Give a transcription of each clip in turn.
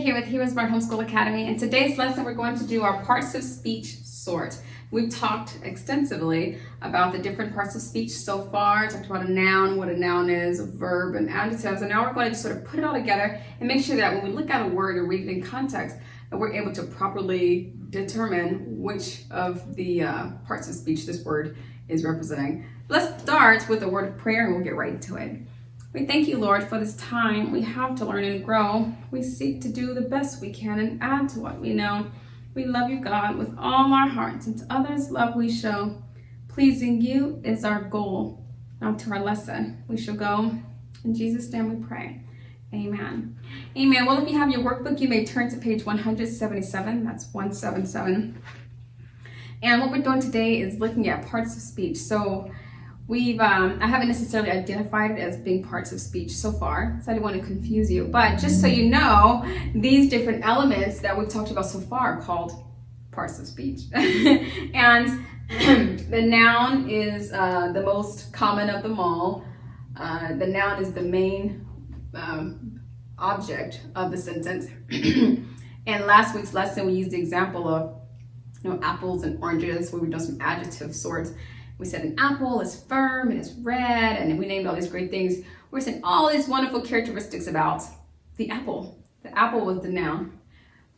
here with Heroes Smart Homeschool Academy. In today's lesson, we're going to do our parts of speech sort. We've talked extensively about the different parts of speech so far. Talked about a noun, what a noun is, a verb, and adjectives. And now we're going to sort of put it all together and make sure that when we look at a word or read it in context, that we're able to properly determine which of the parts of speech this word is representing. Let's start with a word of prayer and we'll get right into it. We thank you, Lord, for this time we have to learn and grow. We seek to do the best we can and add to what we know. We love you, God, with all our hearts, and to others love we show. Pleasing you is our goal. Now to our lesson we shall go. In Jesus' name we pray. Amen. Amen. Well, if you have your workbook, you may turn to page 177. That's 177. And what we're doing today is looking at parts of speech. So I haven't necessarily identified it as being parts of speech so far, so I didn't want to confuse you. But just so you know, these different elements that we've talked about so far are called parts of speech. And the noun is the most common of them all. The noun is the main object of the sentence. And last week's lesson, we used the example of apples and oranges, where we've done some adjective sorts. We said an apple is firm and it's red, and we named all these great things. We're saying all these wonderful characteristics about the apple. The apple was the noun.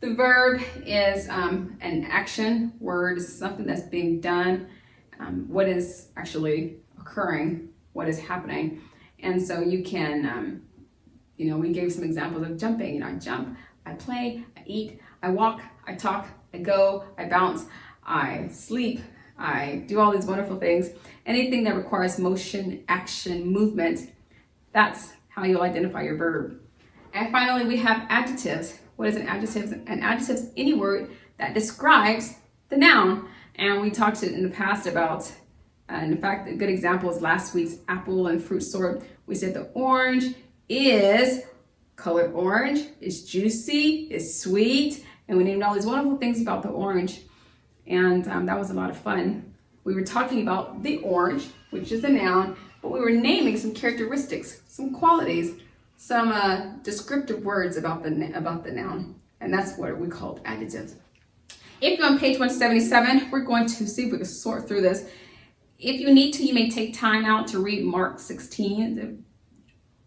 The verb is an action word, something that's being done, what is actually occurring, what is happening. And so you can, we gave some examples of jumping. I jump, I play, I eat, I walk, I talk, I go, I bounce, I sleep, I do all these wonderful things. Anything that requires motion, action, movement, that's how you'll identify your verb. And finally, we have adjectives. What is an adjective? An adjective is any word that describes the noun. And we talked in the past about, and in fact, a good example is last week's apple and fruit sort. We said the orange is colored orange, is juicy, is sweet, and we named all these wonderful things about the orange. And that was a lot of fun. We were talking about the orange, which is a noun, but we were naming some characteristics, some qualities, some descriptive words about the noun. And that's what we called adjectives. If you're on page 177, we're going to see if we can sort through this. If you need to, you may take time out to read Mark 16,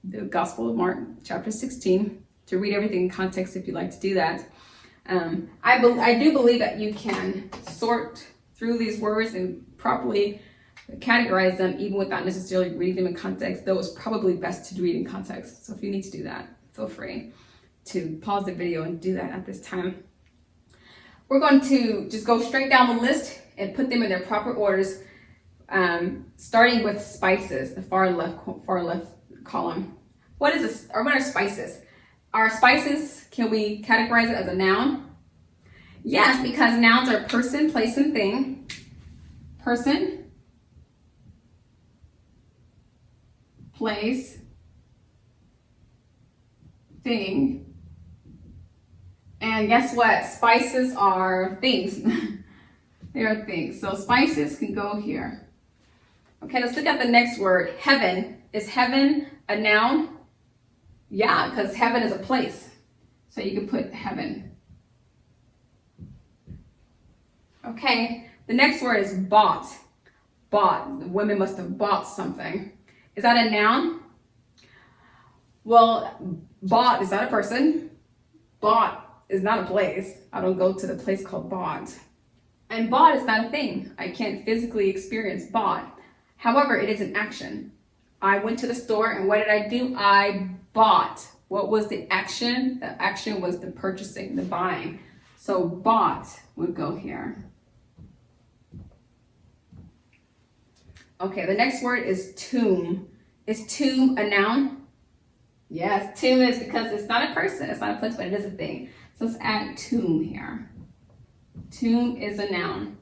the Gospel of Mark, chapter 16, to read everything in context if you'd like to do that. I do believe that you can sort through these words and properly categorize them even without necessarily reading them in context, though it's probably best to read in context. So if you need to do that, feel free to pause the video and do that at this time. We're going to just go straight down the list and put them in their proper orders, starting with spices, the far left column. What are spices? Are spices, can we categorize it as a noun? Yes, because nouns are person, place, and thing. Person, place, thing. And guess what? Spices are things. They are things. So spices can go here. Okay, let's look at the next word, heaven. Is heaven a noun? Yeah, because heaven is a place. So you can put heaven. Okay, the next word is bought. Bought. The women must have bought something. Is that a noun? Well, bought is not a person. Bought is not a place. I don't go to the place called bought. And bought is not a thing. I can't physically experience bought. However, it is an action. I went to the store and what did I do? I bought. What was the action? The action was the purchasing, the buying. So bought would go here. Okay, the next word is tomb. Is tomb a noun? Yes, tomb is because it's not a person, it's not a place, but it is a thing. So let's add tomb here. Tomb is a noun.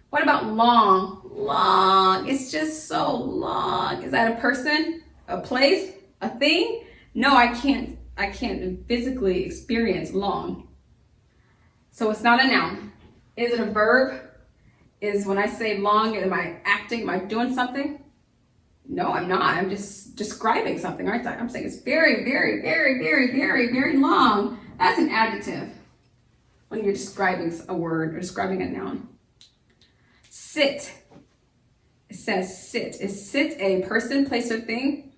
What about long? Long. It's just so long. Is that a person? A place? A thing? No, I can't physically experience long. So it's not a noun. Is it a verb? Is when I say long, am I acting? Am I doing something? No, I'm not. I'm just describing something, aren't I? I'm saying it's very, very, very, very, very, very long. That's an adjective when you're describing a word or describing a noun. Sit. It says sit. Is sit a person, place, or thing?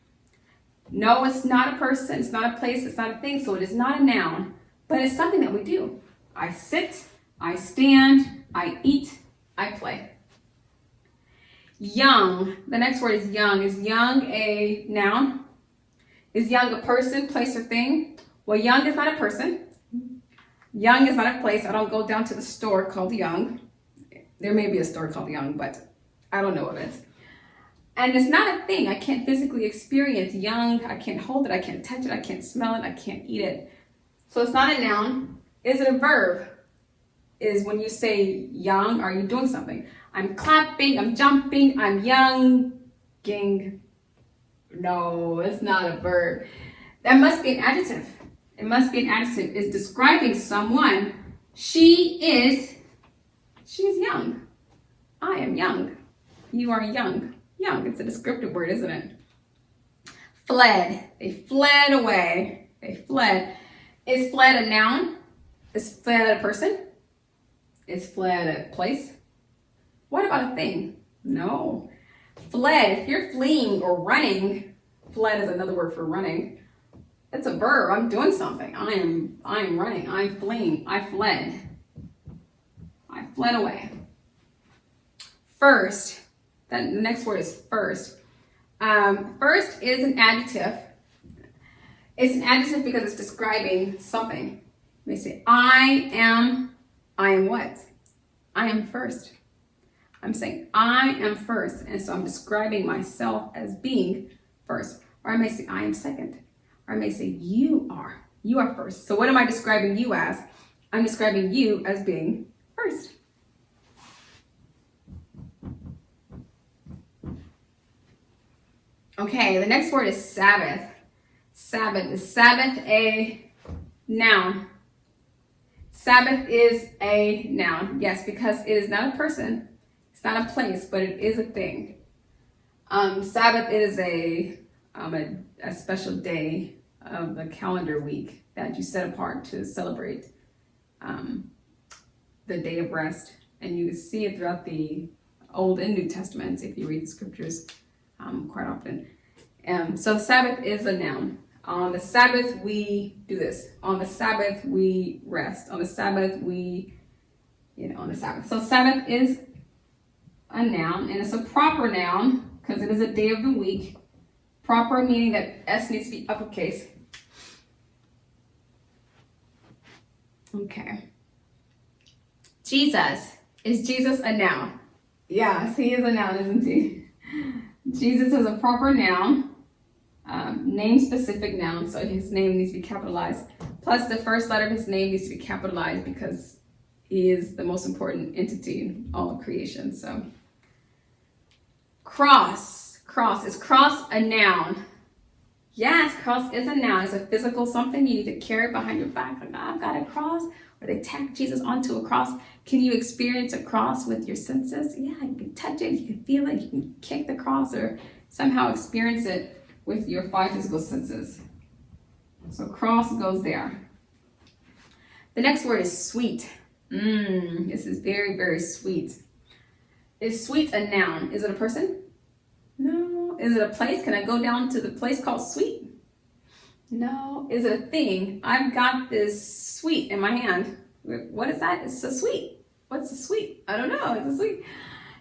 No, it's not a person. It's not a place. It's not a thing. So it is not a noun, but it's something that we do. I sit. I stand. I eat. I play. Young. The next word is young. Is young a noun? Is young a person, place, or thing? Well, young is not a person. Young is not a place. I don't go down to the store called Young. There may be a store called Young, but I don't know of it. And it's not a thing. I can't physically experience young. I can't hold it. I can't touch it. I can't smell it. I can't eat it. So it's not a noun. Is it a verb? Is when you say young, are you doing something? I'm clapping, I'm jumping, I'm younging. No, it's not a verb. That must be an adjective. It must be an adjective. It's describing someone. She is young. I am young. You are young. Young, it's a descriptive word, isn't it? Fled. They fled away. They fled. Is fled a noun? Is fled a person? Is fled a place? What about a thing? No. Fled, if you're fleeing or running, fled is another word for running. It's a verb. I'm doing something. I am running. I'm fleeing. I fled. I fled away. First. The next word is first. First is an adjective. It's an adjective because it's describing something. Let me say, I am what? I am first. I'm saying I am first. And so I'm describing myself as being first. Or I may say I am second. Or I may say you are first. So what am I describing you as? I'm describing you as being first. Okay, the next word is Sabbath. Sabbath. Is Sabbath a noun? Sabbath is a noun, yes, because it is not a person, it's not a place, but it is a thing. Sabbath is a special day of the calendar week that you set apart to celebrate the day of rest. And you see it throughout the Old and New Testaments if you read the scriptures quite often. So Sabbath is a noun. On the Sabbath, we do this. On the Sabbath, we rest. On the Sabbath, on the Sabbath. So Sabbath is a noun, and it's a proper noun because it is a day of the week. Proper meaning that S needs to be uppercase. Okay. Jesus. Is Jesus a noun? Yes, he is a noun, isn't he? Jesus is a proper noun. Name-specific noun, so his name needs to be capitalized. Plus, the first letter of his name needs to be capitalized because he is the most important entity in all of creation. So, cross. Is cross a noun? Yes, cross is a noun. It's a physical something you need to carry behind your back. Like, I've got a cross. Or they tack Jesus onto a cross. Can you experience a cross with your senses? Yeah, you can touch it, you can feel it, you can kick the cross or somehow experience it with your 5 physical senses. So cross goes there. The next word is sweet. This is very, very sweet. Is sweet a noun? Is it a person? No. Is it a place? Can I go down to the place called sweet? No. Is it a thing? I've got this sweet in my hand. What is that? It's a sweet. What's a sweet? I don't know. It's a sweet.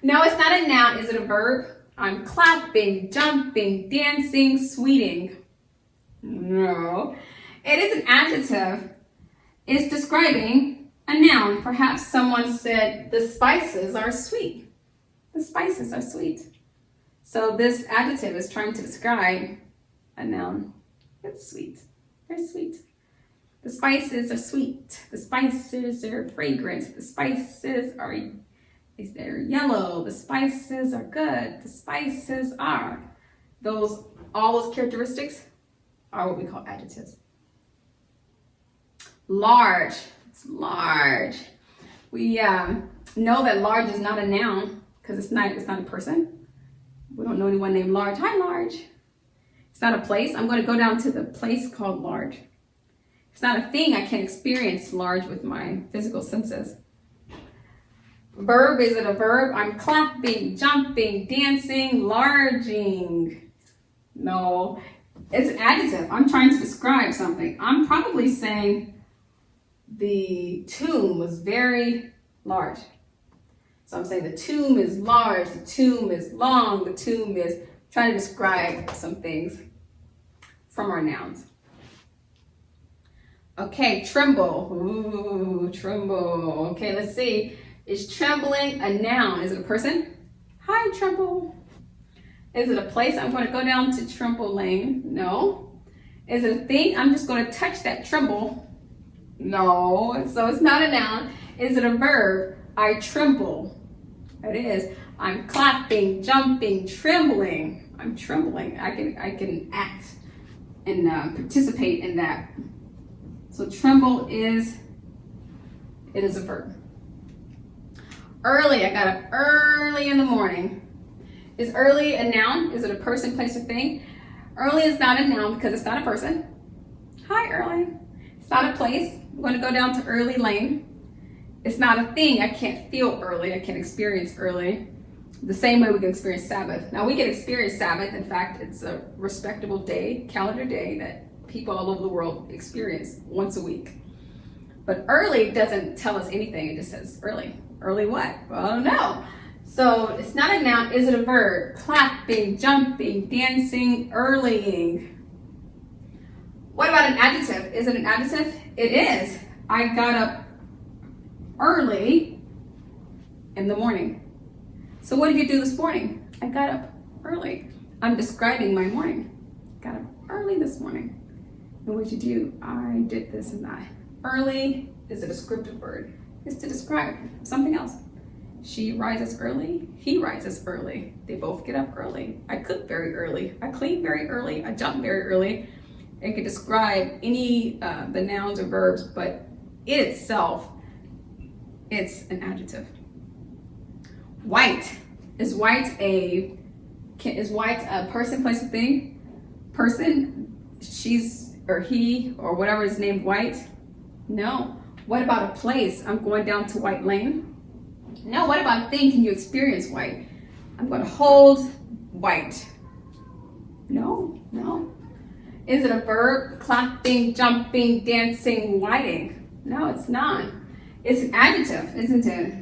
No, it's not a noun. Is it a verb? I'm clapping, jumping, dancing, sweeting. No. It is an adjective. It's describing a noun. Perhaps someone said the spices are sweet. The spices are sweet. So this adjective is trying to describe a noun. It's sweet. They're sweet. The spices are sweet. The spices are fragrant. The spices are they're yellow. The spices are good. The spices are. All those characteristics are what we call adjectives. Large. It's large. We know that large is not a noun because it's not a person. We don't know anyone named Large. Hi, Large. It's not a place. I'm going to go down to the place called large. It's not a thing. I can't experience large with my physical senses. Verb, is it a verb? I'm clapping, jumping, dancing, larging. No, it's an adjective. I'm trying to describe something. I'm probably saying the tomb was very large. So I'm saying the tomb is large, the tomb is long, the tomb is trying to describe some things from our nouns. Okay, tremble. Ooh, tremble. Okay, let's see. Is trembling a noun? Is it a person? Hi, tremble. Is it a place? I'm going to go down to Tremble Lane. No. Is it a thing? I'm just going to touch that tremble. No. So it's not a noun. Is it a verb? I tremble. It is. I'm clapping, jumping, trembling. I'm trembling. I can act and participate in that. So tremble is a verb. Early. I got up early in the morning. Is early a noun? Is it a person, place, or thing? Early is not a noun because it's not a person. Hi, early. It's not a place. I'm going to go down to Early Lane. It's not a thing. I can't feel early. I can't experience early. The same way we can experience Sabbath. Now, we can experience Sabbath. In fact, it's a respectable day, calendar day, that people all over the world experience once a week. But early doesn't tell us anything. It just says early. Early what? Well, I don't know. So it's not a noun. Is it a verb? Clapping, jumping, dancing, earlying. What about an adjective? Is it an adjective? It is. I got up early in the morning. So what did you do this morning? I got up early. I'm describing my morning. Got up early this morning. And what did you do? I did this and that. Early is a descriptive word. It's to describe something else. She rises early. He rises early. They both get up early. I cook very early. I clean very early. I jump very early. It could describe any the nouns or verbs, but it itself, it's an adjective. White. Is white a person, place, or thing? Person, she's or he or whatever is named White? No. What about a place? I'm going down to White Lane. No. What about a thing? Can you experience white? I'm going to hold white. No. Is it a verb? Clapping, jumping, dancing, whiting? No, it's not. It's an adjective, isn't it?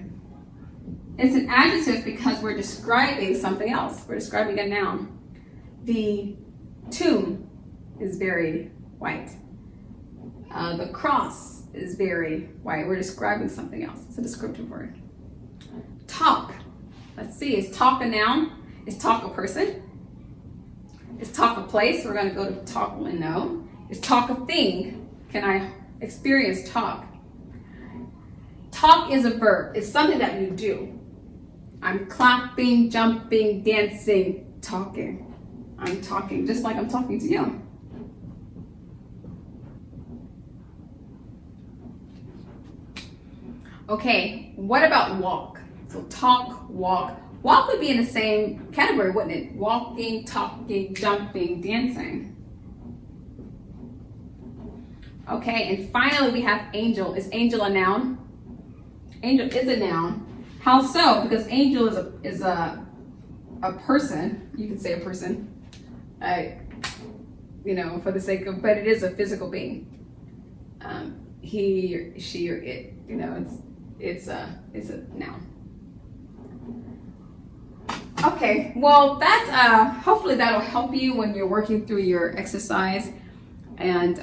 It's an adjective because we're describing something else. We're describing a noun. The tomb is very white. The cross is very white. We're describing something else. It's a descriptive word. Talk. Let's see. Is talk a noun? Is talk a person? Is talk a place? We're going to go to talk and no. Is talk a thing? Can I experience talk? Talk is a verb. It's something that you do. I'm clapping, jumping, dancing, talking. I'm talking just like I'm talking to you. Okay, what about walk? So talk, walk. Walk would be in the same category, wouldn't it? Walking, talking, jumping, dancing. Okay, and finally we have angel. Is angel a noun? Angel is a noun. How so? Because angel is a person. You can say a person. For the sake of, but it is a physical being. He, or she, or it. It's a noun. Okay, well that hopefully that'll help you when you're working through your exercise, and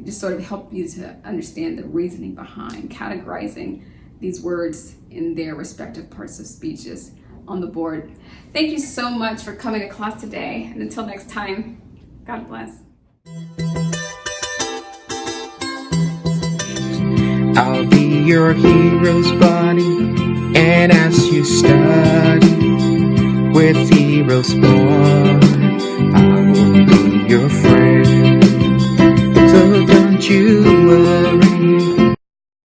just sort of help you to understand the reasoning behind categorizing these words in their respective parts of speeches on the board. Thank you so much for coming to class today, and until next time, God bless. I'll be your hero's buddy, and as you study with heroes born, I will be your friend. So don't you